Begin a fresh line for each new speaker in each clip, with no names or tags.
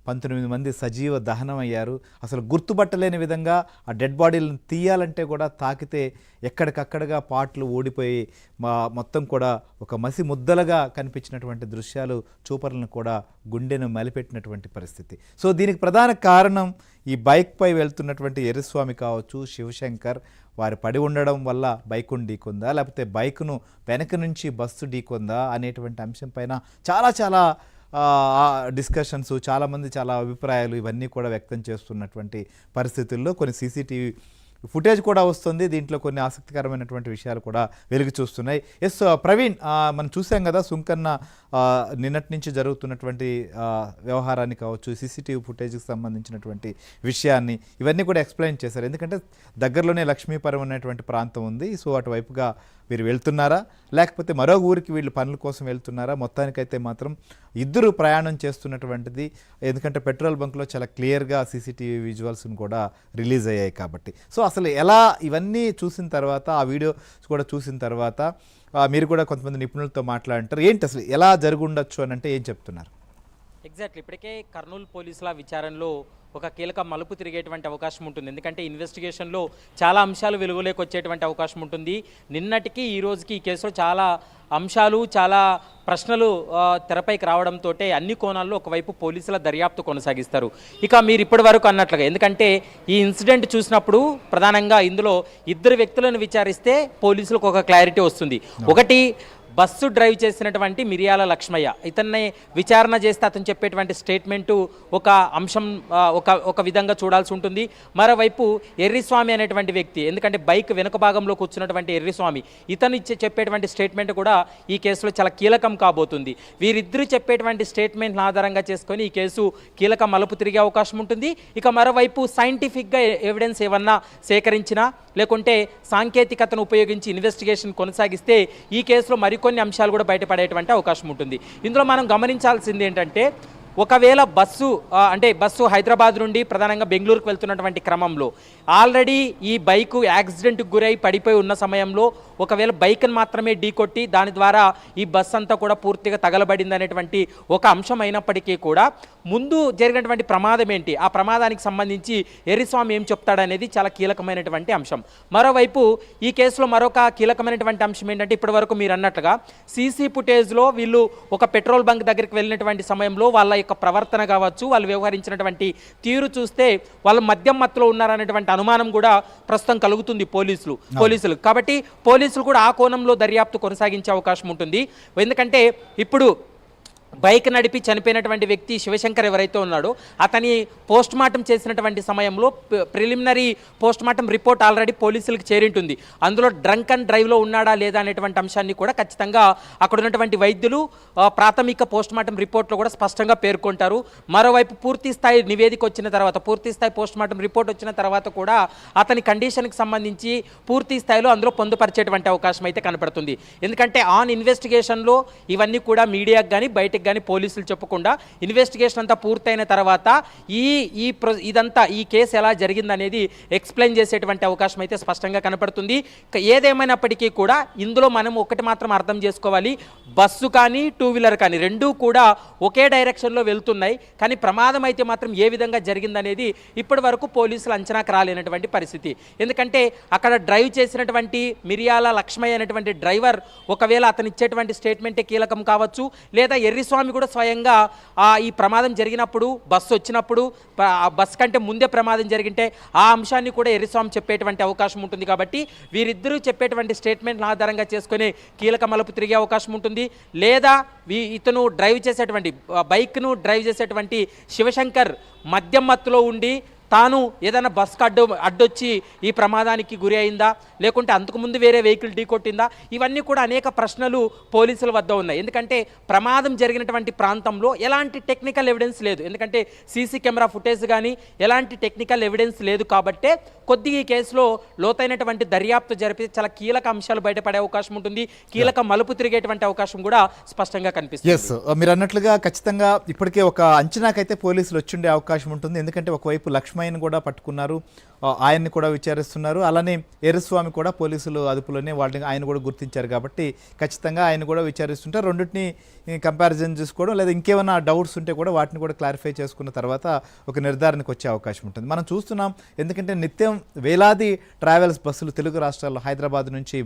19 మంది సజీవ దహనం అయ్యారు. అసలు గుర్తుపట్టలేని విధంగా ఆ డెడ్ బాడీలను తీయాలంటే కూడా తాకితే ఎక్కడికక్కడగా పార్ట్లు ఊడిపోయి మొత్తం కూడా ఒక మసి ముద్దలుగా కనిపించినటువంటి దృశ్యాలు చూపర్లను కూడా గుండెను మలిపెట్టినటువంటి పరిస్థితి. సో దీనికి ప్రధాన కారణం ఈ బైక్పై వెళ్తున్నటువంటి ఎర్రస్వామి కావచ్చు, శివశంకర్ వారు పడి ఉండడం వల్ల బైకును ఢీకొందా, లేకపోతే బైకును వెనక నుంచి బస్సు ఢీకొందా అనేటువంటి అంశం పైన చాలా డిస్కషన్స్, చాలామంది చాలా అభిప్రాయాలు ఇవన్నీ కూడా వ్యక్తం చేస్తున్నటువంటి పరిస్థితుల్లో కొన్ని సీసీటీవీ ఫుటేజ్ కూడా వస్తుంది. దీంట్లో కొన్ని ఆసక్తికరమైనటువంటి విషయాలు కూడా వెలుగు చూస్తున్నాయి. ఎస్ ప్రవీణ్, మనం చూసాం కదా సుంకన్న నిన్నటి నుంచి జరుగుతున్నటువంటి వ్యవహారాన్ని కావచ్చు, సీసీటీవీ ఫుటేజ్కి సంబంధించినటువంటి విషయాన్ని ఇవన్నీ కూడా ఎక్స్ప్లెయిన్ చేశారు. ఎందుకంటే దగ్గరలోనే లక్ష్మీపురం అనేటువంటి ప్రాంతం ఉంది. సో అటువైపుగా వీరు వెళ్తున్నారా, లేకపోతే మరో ఊరికి వీళ్ళు పనుల కోసం వెళ్తున్నారా, మొత్తానికైతే మాత్రం ఇద్దరు ప్రయాణం చేస్తున్నటువంటిది. ఎందుకంటే పెట్రోల్ బంక్లో చాలా క్లియర్గా సీసీటీవీ విజువల్స్ని కూడా రిలీజ్ అయ్యాయి కాబట్టి. సో అసలు ఎలా ఇవన్నీ చూసిన తర్వాత, ఆ వీడియో కూడా చూసిన తర్వాత మీరు కూడా కొంతమంది నిపుణులతో మాట్లాడంటారు. ఏంటి అసలు ఎలా జరుగుండొచ్చు అని అంటే ఏం చెప్తున్నారు?
ఎగ్జాక్ట్లీ ఇప్పటికే కర్నూలు పోలీసుల విచారణలో ఒక కీలక మలుపు తిరిగేటువంటి అవకాశం ఉంటుంది. ఎందుకంటే ఇన్వెస్టిగేషన్లో చాలా అంశాలు వెలుగులోకి వచ్చేటువంటి అవకాశం ఉంటుంది. నిన్నటికి ఈ రోజుకి ఈ కేసులో చాలా అంశాలు, చాలా ప్రశ్నలు తెరపైకి రావడంతో అన్ని కోణాల్లో ఒకవైపు పోలీసుల దర్యాప్తు కొనసాగిస్తారు. ఇక మీరు ఇప్పటి వరకు అన్నట్లుగా, ఎందుకంటే ఈ ఇన్సిడెంట్ చూసినప్పుడు ప్రధానంగా ఇందులో ఇద్దరు వ్యక్తులను విచారిస్తే పోలీసులకు ఒక క్లారిటీ వస్తుంది. ఒకటి, బస్సు డ్రైవ్ చేసినటువంటి మిరియాల లక్ష్మయ్య, ఇతన్ని విచారణ చేస్తే అతను చెప్పేటువంటి స్టేట్మెంటు ఒక అంశం ఒక విధంగా చూడాల్సి ఉంటుంది. మరోవైపు ఎర్రిస్వామి అనేటువంటి వ్యక్తి, ఎందుకంటే బైక్ వెనుక భాగంలో కూర్చున్నటువంటి ఎర్రిస్వామి, ఇతను చెప్పేటువంటి స్టేట్మెంట్ కూడా ఈ కేసులో చాలా కీలకం కాబోతుంది. వీరిద్దరూ చెప్పేటువంటి స్టేట్మెంట్ని ఆధారంగా చేసుకొని ఈ కేసు కీలక మలుపు తిరిగే అవకాశం ఉంటుంది. ఇక మరోవైపు సైంటిఫిక్గా ఎవిడెన్స్ ఏమన్నా సేకరించినా, లేకుంటే సాంకేతికతను ఉపయోగించి ఇన్వెస్టిగేషన్ కొనసాగిస్తే ఈ కేసులో మరికొన్ని అంశాలు కూడా బయటపడేటువంటి అవకాశం ఉంటుంది. ఇందులో మనం గమనించాల్సింది ఏంటంటే, ఒకవేళ బస్సు హైదరాబాద్ నుండి ప్రధానంగా బెంగళూరుకు వెళ్తున్నటువంటి క్రమంలో ఆల్రెడీ ఈ బైకు యాక్సిడెంట్కి గురై పడిపోయి ఉన్న సమయంలో ఒకవేళ బైక్ని మాత్రమే ఢీకొట్టి దాని ద్వారా ఈ బస్సు అంతా కూడా పూర్తిగా తగలబడింది అనేటువంటి ఒక అంశం అయినప్పటికీ కూడా ముందు జరిగినటువంటి ప్రమాదం ఏంటి, ఆ ప్రమాదానికి సంబంధించి ఎర్రిస్వామి ఏం చెప్తాడనేది చాలా కీలకమైనటువంటి అంశం. మరోవైపు ఈ కేసులో మరొక కీలకమైనటువంటి అంశం ఏంటంటే, ఇప్పటివరకు మీరు అన్నట్లుగా సీసీ ఫుటేజ్లో వీళ్ళు ఒక పెట్రోల్ బంక్ దగ్గరికి వెళ్ళినటువంటి సమయంలో వాళ్ళ యొక్క ప్రవర్తన కావచ్చు, వాళ్ళు వ్యవహరించినటువంటి తీరు చూస్తే వాళ్ళు మద్యం మత్తులో ఉన్నారనేటువంటి అనుమానం కూడా ప్రస్తుతం కలుగుతుంది పోలీసులు. కాబట్టి పోలీసులు కూడా ఆ కోణంలో దర్యాప్తు కొనసాగించే అవకాశం ఉంటుంది. ఎందుకంటే ఇప్పుడు బైక్ నడిపి చనిపోయినటువంటి వ్యక్తి శివశంకర్ ఎవరైతే ఉన్నాడో అతని పోస్ట్ మార్టం చేసినటువంటి సమయంలో preliminary post mortem report already పోలీసులకు చేరింటుంది. అందులో డ్రంక్ అండ్ డ్రైవ్లో ఉన్నాడా లేదా అనేటువంటి అంశాన్ని కూడా ఖచ్చితంగా అక్కడ ఉన్నటువంటి వైద్యులు ప్రాథమిక పోస్ట్ మార్టం రిపోర్ట్లో కూడా స్పష్టంగా పేర్కొంటారు. మరోవైపు పూర్తి స్థాయి నివేదిక వచ్చిన తర్వాత, పూర్తి స్థాయి పోస్ట్ మార్టం రిపోర్ట్ వచ్చిన తర్వాత కూడా అతని కండిషన్కి సంబంధించి పూర్తి స్థాయిలో అందులో పొందుపరిచేటువంటి అవకాశం అయితే కనపడుతుంది. ఎందుకంటే ఆన్ ఇన్వెస్టిగేషన్లో ఇవన్నీ కూడా మీడియాకు కానీ బయటకు కానీ పోలీసులు చెప్పకుండా ఇన్వెస్టిగేషన్ అంతా పూర్తయిన తర్వాత ఈ కేసు ఎలా జరిగిందనేది ఎక్స్ప్లెయిన్ చేసేటువంటి అవకాశం అయితే స్పష్టంగా కనపడుతుంది. ఏదేమైనప్పటికీ కూడా ఇందులో మనం ఒకటి మాత్రం అర్థం చేసుకోవాలి, బస్సు కానీ టూ వీలర్ కానీ రెండూ కూడా ఒకే డైరెక్షన్లో వెళ్తున్నాయి. కానీ ప్రమాదం అయితే మాత్రం ఏ విధంగా జరిగిందనేది ఇప్పటి వరకు పోలీసులు అంచనాకు రాలేనటువంటి పరిస్థితి. ఎందుకంటే అక్కడ డ్రైవ్ చేసినటువంటి మిరియాల లక్ష్మయ్య అనేటువంటి డ్రైవర్ ఒకవేళ అతను ఇచ్చేటువంటి స్టేట్మెంటే కీలకం కావచ్చు, లేదా ఎర్రిస్వామి కూడా స్వయంగా ఈ ప్రమాదం జరిగినప్పుడు బస్సు వచ్చినప్పుడు బస్ కంటే ముందే ప్రమాదం జరిగింటే ఆ అంశాన్ని కూడా ఎర్రిస్వామి చెప్పేటువంటి అవకాశం ఉంటుంది. కాబట్టి వీరిద్దరూ చెప్పేటువంటి స్టేట్మెంట్ల ఆధారంగా చేసుకుని కీలక మలుపు తిరిగే అవకాశం ఉంటుంది. లేదా ఇతను బైక్ను డ్రైవ్ చేసేటువంటి శివశంకర్ మద్యం మత్తులో ఉండి తాను ఏదైనా బస్కు అడ్డొచ్చి ఈ ప్రమాదానికి గురి అయిందా, లేకుంటే అంతకుముందు వేరే వెహికల్ ఢీకొట్టిందా, ఇవన్నీ కూడా అనేక ప్రశ్నలు పోలీసుల వద్ద ఉన్నాయి. ఎందుకంటే ప్రమాదం జరిగినటువంటి ప్రాంతంలో ఎలాంటి టెక్నికల్ ఎవిడెన్స్ లేదు. ఎందుకంటే సీసీ కెమెరా ఫుటేజ్ కానీ ఎలాంటి టెక్నికల్ ఎవిడెన్స్ లేదు. కాబట్టే కొద్దిగా ఈ కేసులో లోతైనటువంటి దర్యాప్తు జరిపి చాలా కీలక అంశాలు బయటపడే అవకాశం ఉంటుంది. కీలక మలుపు తిరిగేటువంటి అవకాశం కూడా స్పష్టంగా కనిపిస్తుంది.
ఎస్, మీరు అన్నట్లుగా ఖచ్చితంగా ఇప్పటికే ఒక అంచనాకైతే పోలీసులు వచ్చిండే అవకాశం ఉంటుంది. ఎందుకంటే ఒకవైపు లక్ష్మయ్యను కూడా పట్టుకున్నారు, ఆయన్ని కూడా విచారిస్తున్నారు. అలానే ఎర్రస్వామి కూడా పోలీసులు అదుపులోనే వాళ్ళని ఆయన కూడా గుర్తించారు కాబట్టి ఖచ్చితంగా ఆయన కూడా విచారిస్తుంటే రెండింటిని కంపారిజన్ చేసుకోవడం లేదా ఇంకేమైనా డౌట్స్ ఉంటే కూడా వాటిని కూడా క్లారిఫై చేసుకున్న తర్వాత ఒక నిర్ధారణకు వచ్చే అవకాశం ఉంటుంది. మనం చూస్తున్నాం, ఎందుకంటే నిత్యం వేలాది ట్రావెల్స్ బస్సులు తెలుగు రాష్ట్రాల్లో హైదరాబాద్ నుంచి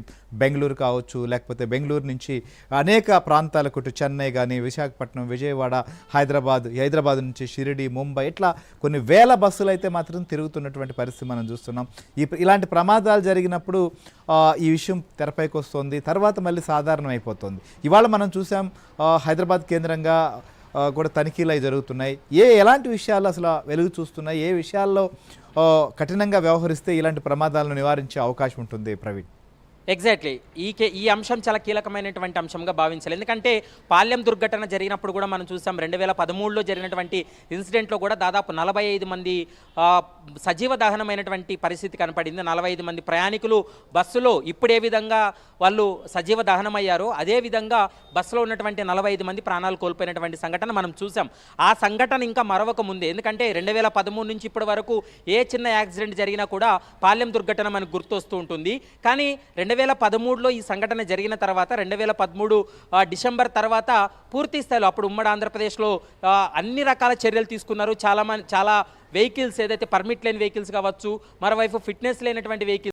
బెంగళూరు కావచ్చు, లేకపోతే బెంగళూరు నుంచి అనేక ప్రాంతాలకు ఇటు చెన్నై కానీ, విశాఖపట్నం, విజయవాడ, హైదరాబాద్ నుంచి షిరిడి, ముంబై ఇట్లా కొన్ని వేల బస్సులు అయితే మాత్రం తిరుగుతున్నటువంటి పరిస్థితి మనం చూస్తున్నాం. ఇలాంటి ప్రమాదాలు జరిగినప్పుడు ఈ విషయం తెరపైకి వస్తుంది, తర్వాత మళ్ళీ సాధారణం అయిపోతుంది. ఇవాళ మనం చూసాం హైదరాబాద్ కేంద్రంగా కూడా తనిఖీలు అవి జరుగుతున్నాయి. ఎలాంటి విషయాలు అసలు వెలుగు చూస్తున్నాయి, ఏ విషయాల్లో కఠినంగా వ్యవహరిస్తే ఇలాంటి ప్రమాదాలను నివారించే అవకాశం ఉంటుంది ప్రవీణ్?
ఎగ్జాక్ట్లీ ఈ అంశం చాలా కీలకమైనటువంటి అంశంగా భావించాలి. ఎందుకంటే పాల్యం దుర్ఘటన జరిగినప్పుడు కూడా మనం చూసాం 2013లో జరిగినటువంటి ఇన్సిడెంట్లో కూడా దాదాపు 45 మంది సజీవ దహనమైనటువంటి పరిస్థితి కనపడింది. 45 మంది ప్రయాణికులు బస్సులో ఇప్పుడు ఏ విధంగా వాళ్ళు సజీవ దహనమయ్యారో అదేవిధంగా బస్సులో ఉన్నటువంటి 45 మంది ప్రాణాలు కోల్పోయినటువంటి సంఘటన మనం చూసాం. ఆ సంఘటన ఇంకా మరొక ముందే, ఎందుకంటే 2013 నుంచి ఇప్పటి వరకు ఏ చిన్న యాక్సిడెంట్ జరిగినా కూడా పాల్యం దుర్ఘటన మనకు గుర్తొస్తూ ఉంటుంది. కానీ 2013లో ఈ సంఘటన జరిగిన తర్వాత 2013 డిసెంబర్ తర్వాత పూర్తి స్థాయిలో అప్పుడు ఉమ్మడి ఆంధ్రప్రదేశ్లో అన్ని రకాల చర్యలు తీసుకున్నారు. చాలా వెహికల్స్ ఏదైతే పర్మిట్ లేని వెహికల్స్ కావచ్చు, మరోవైపు ఫిట్నెస్ లేనటువంటి వెహికల్స్